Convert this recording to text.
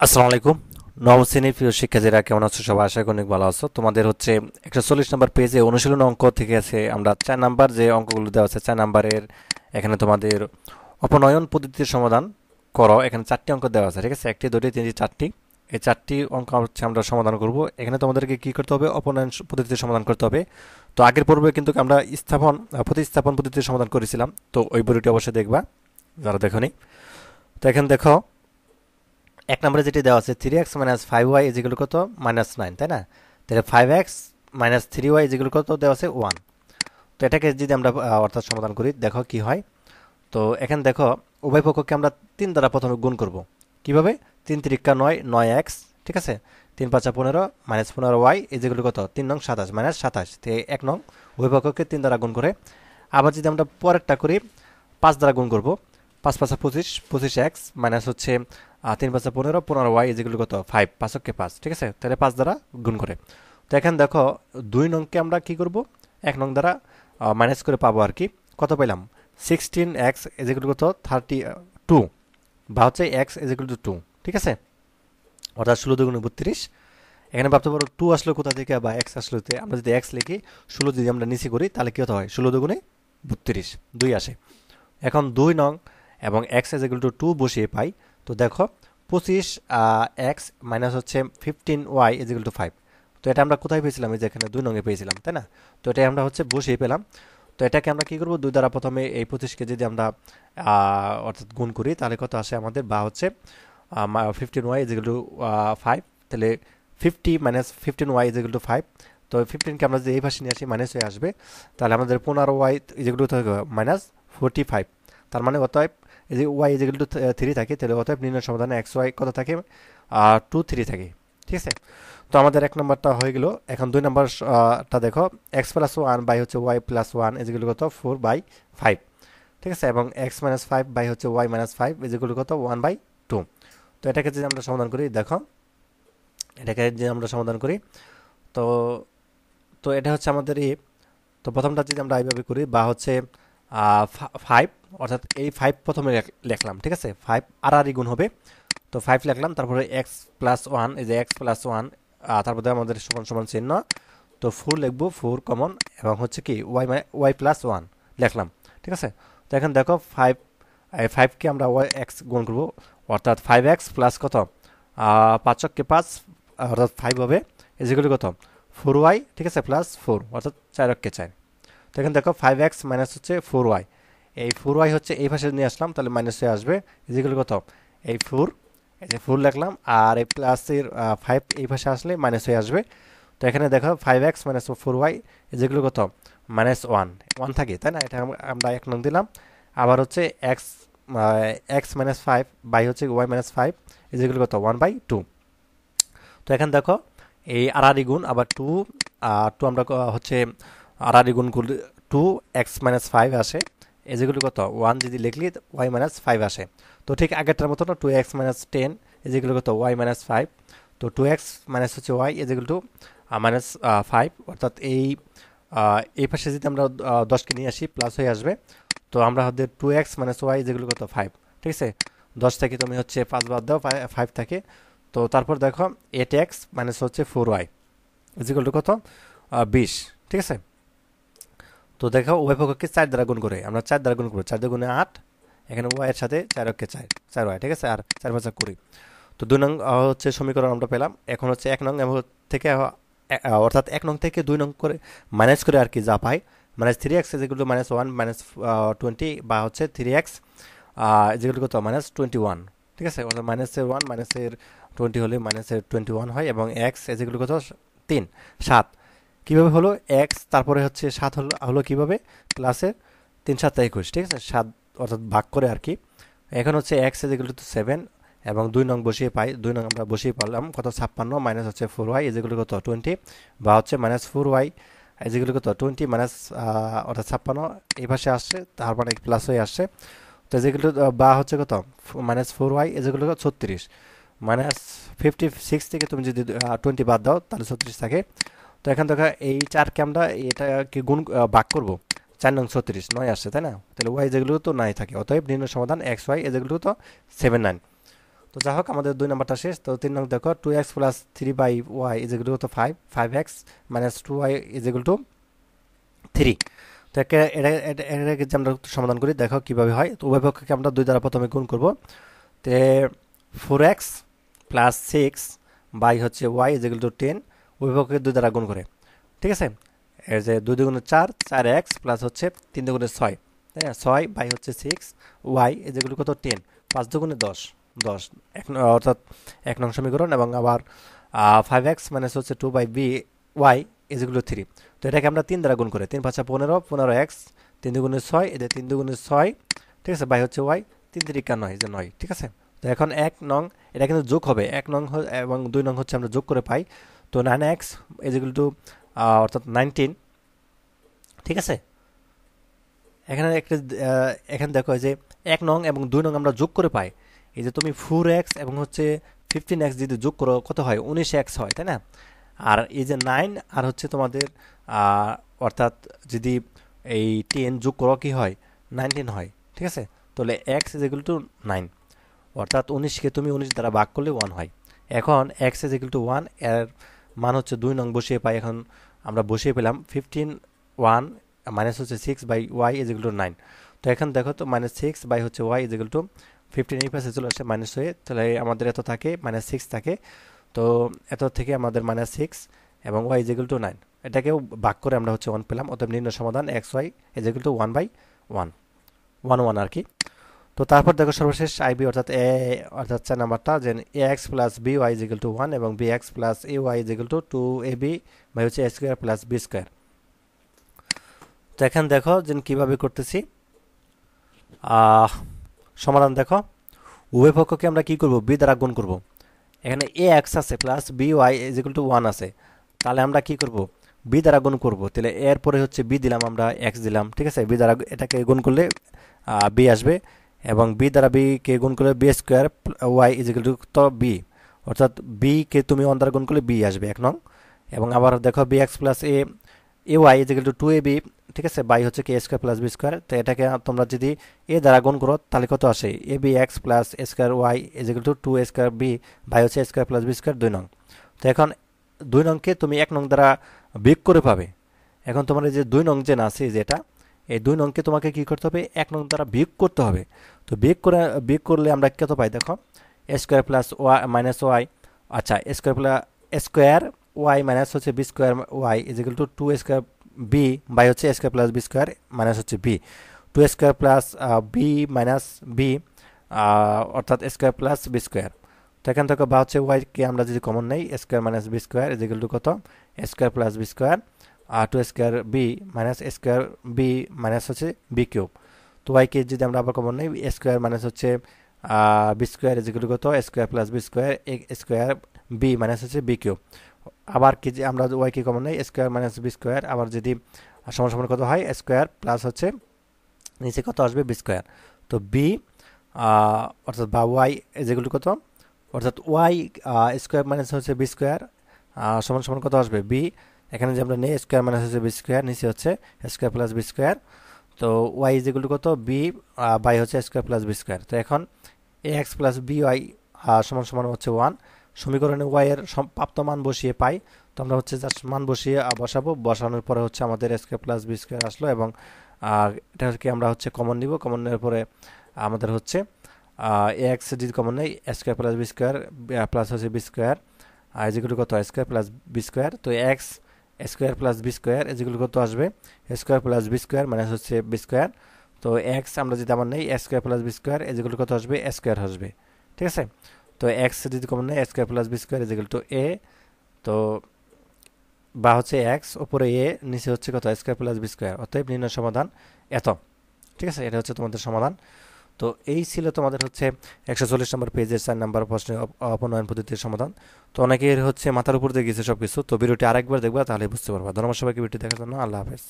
আসসালামু আলাইকুম। নবম শ্রেণীর প্রিয় শিক্ষার্থীরা কেমন আছো? সবাই আশা করি অনেক ভালো আছো। তোমাদের হচ্ছে 140 নম্বর পেজে অনুশীলন অঙ্ক থেকে আছে আমরা 4 নাম্বার যে অঙ্কগুলো দেওয়া আছে 4 নাম্বারের এখানে তোমাদের অপনয়ন পদ্ধতির সমাধান করো। এখানে 4টি অঙ্ক দেওয়া আছে, ঠিক আছে? একটি, দুটি, তিনটি, 4টি। এই 4টি অঙ্ক হচ্ছে আমরা সমাধান করব। এখানে তোমাদেরকে কি করতে হবে? অপনয়ন পদ্ধতিতে সমাধান করতে হবে। তো আগের পর্বে কিন্তু আমরা প্রতিস্থাপন পদ্ধতির সমাধান করেছিলাম। তো ওই ভিডিওটি অবশ্যই দেখবা যারা দেখোনি। তো এখানে দেখো, এক নম্বরে যেটি দেওয়া আছে 3x মাইনাস 5y ইজিক্যাল কত? -9, তাই না? তাহলে 5x মাইনাস 3y ইজিক্যাল কত দেওয়া আছে? 1। তো এটাকে যদি আমরা অর্থাৎ সমাধান করি, দেখো কি হয়। তো এখানে দেখো, উভয় পক্ষকে আমরা 3 দ্বারা প্রথমে গুণ করব। কিভাবে? 3 3 9, 9x, ঠিক আছে? 3 5 15 মাইনাস 15y ইজিক্যাল কত? 3 নং 27 মাইনাস 27। তো 1 নং উভয় পক্ষকে 3 দ্বারা গুণ করে। আবার যদি আমরা পরেরটা করি, 5 দ্বারা গুণ করব। 5 5 25, 25x মাইনাস হচ্ছে 3 5 15, 15y ইজিক্যাল কত? 5, 5 কে 5, ঠিক আছে? তাহলে 5 দ্বারা গুণ করে। তো এখানে দেখো, 2 নংকে আমরা কি করব? 1 নং দ্বারা মাইনাস করে পাবো আর কি। কত পেলাম? 16x ইজিক্যাল কত? 32, বা হচ্ছে x ইজিক্যাল টু 2, ঠিক আছে? অর্থাৎ 16 দুগুণে 32। এখানে ভাবতে পারো 2 আসলো কোথা থেকে বা x আসলো কোথা থেকে? আমরা যদি x লিখি, 16 যদি আমরা নিচে করি তাহলে কি হতে হয়? 16 দুগুণে 32, 2 আসে। এখন 2 নং এবং x ইজ ইকুয়াল টু 2 বসিয়ে পাই। তো দেখো, 25 এক্স মাইনাস হচ্ছে 15y ইজ ইকুয়াল টু 5। তো এটা আমরা কোথায় পেয়েছিলাম? এই যে এখানে 2 নংয়ে পেয়েছিলাম, তাই না? তো এটা আমরা হচ্ছে বসিয়ে পেলাম। তো এটাকে আমরা কি করব? 2 দ্বারা প্রথমে এই 25কে যদি আমরা অর্থাৎ গুণ করি তাহলে কত আসে আমাদের? বা হচ্ছে 15y ইজ ইকুয়াল টু 5। তাহলে 50 minus 15y is equal to 5। তো 15কে আমরা যদি এই পাশে নিয়ে আসি, মাইনাস হয়ে আসবে। তাহলে আমাদের 15y is equal two minus 45। তার মানে অতএব এই যে ওয়াই ইজ ইকুয়াল টু 3 থাকে, তাহলে অতএব নির্ণয় সমাধানে এক্স ওয়াই কত থাকে? 2 3 থাকে, ঠিক আছে? তো আমাদের 1 নম্বরটা হয়ে গেল। এখন 2 নম্বরটা দেখো, এক্স প্লাস 1 বাই হচ্ছে ওয়াই প্লাস 1 ইজ ইকুয়াল কত? 4/5, ঠিক আছে? এবং এক্স মাইনাস 5 বাই হচ্ছে ওয়াই মাইনাস 5 ইজ ইকুয়াল কত? 1/2। তো এটাকে যদি আমরা সমাধান করি, দেখো এটাকে যদি আমরা সমাধান করি, তো তো এটা হচ্ছে আমাদের তো প্রথমটা যদি আমরা এইভাবে করি, বা হচ্ছে 5, অর্থাৎ এই 5 প্রথমে লিখলাম, ঠিক আছে? 5 আর গুণ হবে। তো 5 লিখলাম, তারপরে এক্স প্লাস 1, এই যে এক্স প্লাস 1, তারপরে আমাদের সমান সমান চিহ্ন। তো 4 লিখবো, 4 কমন, এবং হচ্ছে কি ওয়াই প্লাস 1 লিখলাম, ঠিক আছে? তো এখন দেখো, 5 এই 5কে আমরা ওয়াই এক্স গুণ করবো, অর্থাৎ 5x প্লাস কত? 5 কে 5, অর্থাৎ 5 হবে ইজিক্যাল কত? 4y, ঠিক আছে? প্লাস 4, অর্থাৎ 4 কে 4। তো এখানে দেখো, 5x মাইনাস হচ্ছে 4y, এই 4y হচ্ছে এই পাশে নিয়ে আসলাম, তাহলে মাইনাস হয়ে আসবে ইজিক্যাল কত? এই 4, এই যে 4 লিখলাম, আর এই প্লাসের 5 এই পাশে আসলে মাইনাস হয়ে আসবে। তো এখানে দেখো, 5x মাইনাস 4y ইজিক্যাল কত? -1 থাকে, তাই না? এটা আমরা 1 নং দিলাম। আবার হচ্ছে x মাইনাস 5 বাই হচ্ছে y মাইনাস 5 ইজিক্যাল কত? 1/2। তো এখানে দেখো, এই আড়াআড়ি গুণ, আবার 2 আমরা হচ্ছে আড়াআড়ি গুণ করলে 2x মাইনাস 5 আসে, এজিক্যাল কত? 1 যদি লিখলি y মাইনাস 5 আসে। তো ঠিক আগেরটার মতো না, 2x মাইনাস 10 ইজিক্যাল কত? y minus 5। তো 2x মাইনাস হচ্ছে y ইজিক্যাল টু মাইনাস 5, অর্থাৎ এই পাশে যদি আমরা 10কে নিয়ে আসি, প্লাস হয়ে আসবে। তো আমরা হচ্ছে 2x মাইনাস ওয়াই যেগুলো কত? 5, ঠিক আছে? 10 থেকে তুমি হচ্ছে 5 বাদ দাও, 5 থাকে। তো তারপর দেখো, 8x মাইনাস হচ্ছে 4y ইজিক্যাল টু কত? 20, ঠিক আছে? তো দেখো, উভয় পক্ষকে 4 দ্বারা গুণ করে, আমরা 4 দ্বারা গুণ করবো। 4 দুগুণে 8, এখানে ওয়াই এর সাথে 4 কে 4, 4y, ঠিক আছে? আর 4 5 20। তো 2 নং হচ্ছে সমীকরণ আমরা পেলাম। এখন হচ্ছে 1 নং থেকে অর্থাৎ 1 নং থেকে 2 নং করে মাইনাস করে আর কি যা পাই, minus 3x equal to minus 1 minus 20, বা হচ্ছে 3x ইজিক্যাল টু কত? মাইনাস 21, ঠিক আছে? অর্থাৎ মাইনাসের 1 মাইনাসের 20 হলে মাইনাসের 21 হয়, এবং x ইজিক্যাল টু কত? 3 7। কিভাবে হলো? x তারপরে হচ্ছে 7 হলো হলো কিভাবে? প্লাসের 3 7 21, ঠিক আছে? 7 অর্থাৎ ভাগ করে আর কি। এখন হচ্ছে x ইজিক্যাল টু 7, এবং 2 নং বসিয়ে পাই। 2 নং আমরা বসিয়ে পারলাম কত? 56 মাইনাস হচ্ছে 4y ইজিক্যাল কত? 20, বা হচ্ছে মাইনাস 4y ইজিক্যাল কত? 20 মাইনাস অর্থাৎ 56 এই পাশে আসছে, তারপরে প্লাস হয়ে আসছে। তো ইজিক্যাল বা হচ্ছে কত? মাইনাস 4y ইজিক্যাল কত? 36, মাইনাস 56 থেকে তুমি যদি 20 বাদ দাও তাহলে 36 থাকে। তো এখান থেকে এই 4কে আমরা এটাকে গুণ ভাগ করবো, 4 নং 36, 9 আসছে, তাই না? তাহলে ওয়াই যেগুলো তো 9 থাকে, অতএব নির্ণয় সমাধান এক্স ওয়াই এগুলো তো 7 9। তো যাই হোক আমাদের 2 নাম্বারটা শেষ। তো 3 নং দেখো 2x plus 3 by y is equal to 5, 5x minus 2y is equal to 3। তো এটাকে যে আমরা সমাধান করি, দেখো কিভাবে হয়। তো উভয় পক্ষকে আমরা 2 দ্বারা প্রথমে গুণ করব। তে 4x প্লাস 6 বাই হচ্ছে y ইজ ইকুয়াল টু 10, উভয় পক্ষকে 2 দ্বারা গুণ করে, ঠিক আছে। এর যে 2 দুগুণে 4, 4x প্লাস হচ্ছে 3 দুগুণে 6, তাই না, 6 বাই হচ্ছে 6 y ইজ ইকুয়াল টু কত 10, 5 দুগুণে 10, 10 অর্থাৎ 1 নং সমীকরণ। এবং আবার 5x মাইনাস হচ্ছে 2 by B y is equal to 3। তো এটাকে আমরা 3 দ্বারা গুণ করে 3 5 15, 15x 3 দুগুণে 6, এদের 3 দুগুণে 6, ঠিক আছে, বাই হচ্ছে y 3 3 9, যে 9, ঠিক আছে। তো এখন 1 নং এটা কিন্তু যোগ হবে, 1 নং এবং 2 নং হচ্ছে আমরা যোগ করে পাই। তো 9x ইজ ইকুয়াল টু অর্থাৎ 19, ঠিক আছে। এখানে একটা এখানে দেখো যে 1 নং এবং 2 নং আমরা যোগ করে পাই। এই যে তুমি 4x এবং হচ্ছে 15x যদি যোগ করো কত হয়, 19x হয়, তাই না। আর এই যে 9 আর হচ্ছে তোমাদের অর্থাৎ যদি এই 10 যোগ করো কি হয়, 19 হয়, ঠিক আছে। তাহলে x ইজ ইকুয়াল টু 9, অর্থাৎ 19কে তুমি 19 দ্বারা ভাগ করলে 1 হয়। এখন x ইজ ইকুয়াল টু 1 এর মান হচ্ছে 2 নং বসিয়ে পাই। এখন আমরা বসিয়ে পেলাম 15 1 মাইনাস হচ্ছে 6 by y is equal to 9। তো এখন দেখো তো মাইনাস 6 বাই হচ্ছে y ইজ ইকুয়াল টু 15, এই পাশে চলে আসে মাইনাস হয়ে, তাহলে আমাদের এত থাকে মাইনাস 6 থাকে। তো এত থেকে আমাদের মাইনাস 6 এবং y ইজ ইকুয়াল টু 9, এটাকেও ভাগ করে আমরা হচ্ছে 1 পেলাম। অতএব নির্ণয় সমাধান x y is equal to 1 by 1, 1 1 আর কি। তো তারপর দেখো সর্বশেষ আইবি অর্থাৎ অর্থাৎ 4 নাম্বারটা, যে ax plus by is equal to 1 এবং bx plus ay is equal to 2ab by হচ্ছে a square plus b square. তো এখন দেখো যে কিভাবে করতেছি সমাধান। দেখো উভয় পক্ষকে আমরা কি করব, b দ্বারা গুণ করব। এখানে ax আছে plus by is equal to 1 আছে, তাহলে আমরা কি করব, b দ্বারা গুণ করব। তাহলে এর পরে হচ্ছে b দিলাম, আমরা x দিলাম, ঠিক আছে। b দ্বারা এটাকে গুণ করলে b আসবে, এবং b দ্বারা b কে গুণ করলে b square y is equal two তো b, অর্থাৎ b কে তুমি 1 দ্বারা গুণ করলে b আসবে 1 নং। এবং আবার দেখো bx plus ay is equal to 2ab, ঠিক আছে, বাই হচ্ছে কি a square plus b square. তো এটাকে তোমরা যদি a দ্বারা গুণ করো তাহলে কত আসে, abx plus a square y is equal to 2a square b by হচ্ছে a square plus b square 2 নং। তো এখন 2 নংকে তুমি 1 নং দ্বারা বিয়োগ করে পাবে। এখন তোমার এই যে 2 নং যে আছে যেটা, এই 2 নংকে তোমাকে কি করতে হবে, 1 নং দ্বারা বিয়োগ করতে হবে। তো বিয়োগ করলে আমরা কত পাই, দেখো a square plus y minus y, আচ্ছা a square plus a square y minus হচ্ছে b square y is equal to 2a square b by হচ্ছে a square plus b square minus হচ্ছে b, 2a square plus b minus b অর্থাৎ a square plus b square. তো এখান থেকে বা হচ্ছে y কে আমরা যদি কমন নেই, a square minus b square is equal to কত, a square plus b square আর 2 square b minus a square b minus হচ্ছে b কিউব। তো y কে যদি আমরা আবার কমন নেই, a স্কয়ার মাইনাস হচ্ছে b square is equal to কত, a square plus b square a square b minus হচ্ছে b কিউব। আবার কি যে আমরা y কে কমন নেই, a square minus b square, আবার যদি সমান সমান কত হয়, a স্কয়ার প্লাস হচ্ছে নিচে কত আসবে b স্কয়ার। তো b অর্থাৎ বা y ইজ ইকুয়াল টু কত, অর্থাৎ y স্কয়ার মাইনাস হচ্ছে b স্কয়ার সমান সমান কত আসবে b, এখানে যে আমরা নেই স্কয়ার মাইনাস হচ্ছে b স্কয়ার, নিচে হচ্ছে স্কয়ার প্লাস b স্কয়ার। তো y ইজ ইকুয়াল টু কত, b বাই হচ্ছে স্কয়ার প্লাস b স্কয়ার। তো এখন ax প্লাস by সমান সমান হচ্ছে 1। সমীকরণে y এর প্রাপ্ত মান বসিয়ে পাই, তো আমরা হচ্ছে জাস্ট মান বসিয়ে বসাবো, বসানোর পরে হচ্ছে আমাদের স্কয়ার প্লাস b স্কয়ার আসলো। এবং এটাকে আমরা হচ্ছে কমন নিব, কমন নেওয়ার পরে আমাদের হচ্ছে ax যদি কমন নেই, square plus b square plus হচ্ছে b square is equal to কত, স্কয়ার প্লাস b স্কয়ার। তো x square plus b square is equal to কত আসবে, square plus b square minus হচ্ছে b স্কয়ার। তো x আমরা যদি আমার নেই, square plus b square is equal to কত আসবে, স্কয়ার আসবে, ঠিক আছে। তো x যদি কমন নেই, square plus b square is equal two a, তো বা হচ্ছে x উপরে a নিচে হচ্ছে কত, স্কয়ার প্লাস b স্কয়ার। অতএব নির্ণয় সমাধান এত, ঠিক আছে। এটা হচ্ছে তোমাদের সমাধান। তো এই ছিল তোমাদের হচ্ছে 140 নম্বর পেজের 4 নম্বর প্রশ্নের অপনয়ন পদ্ধতির সমাধান। তো অনেকের হচ্ছে মাথার উপর দিয়ে গেছে সবকিছু। তো ভিডিওটি আরেকবার দেখবা, তাহলে বুঝতে পারবা। ধন্যবাদ সবাইকে ভিডিওটি দেখার জন্য। আল্লাহ হাফেজ।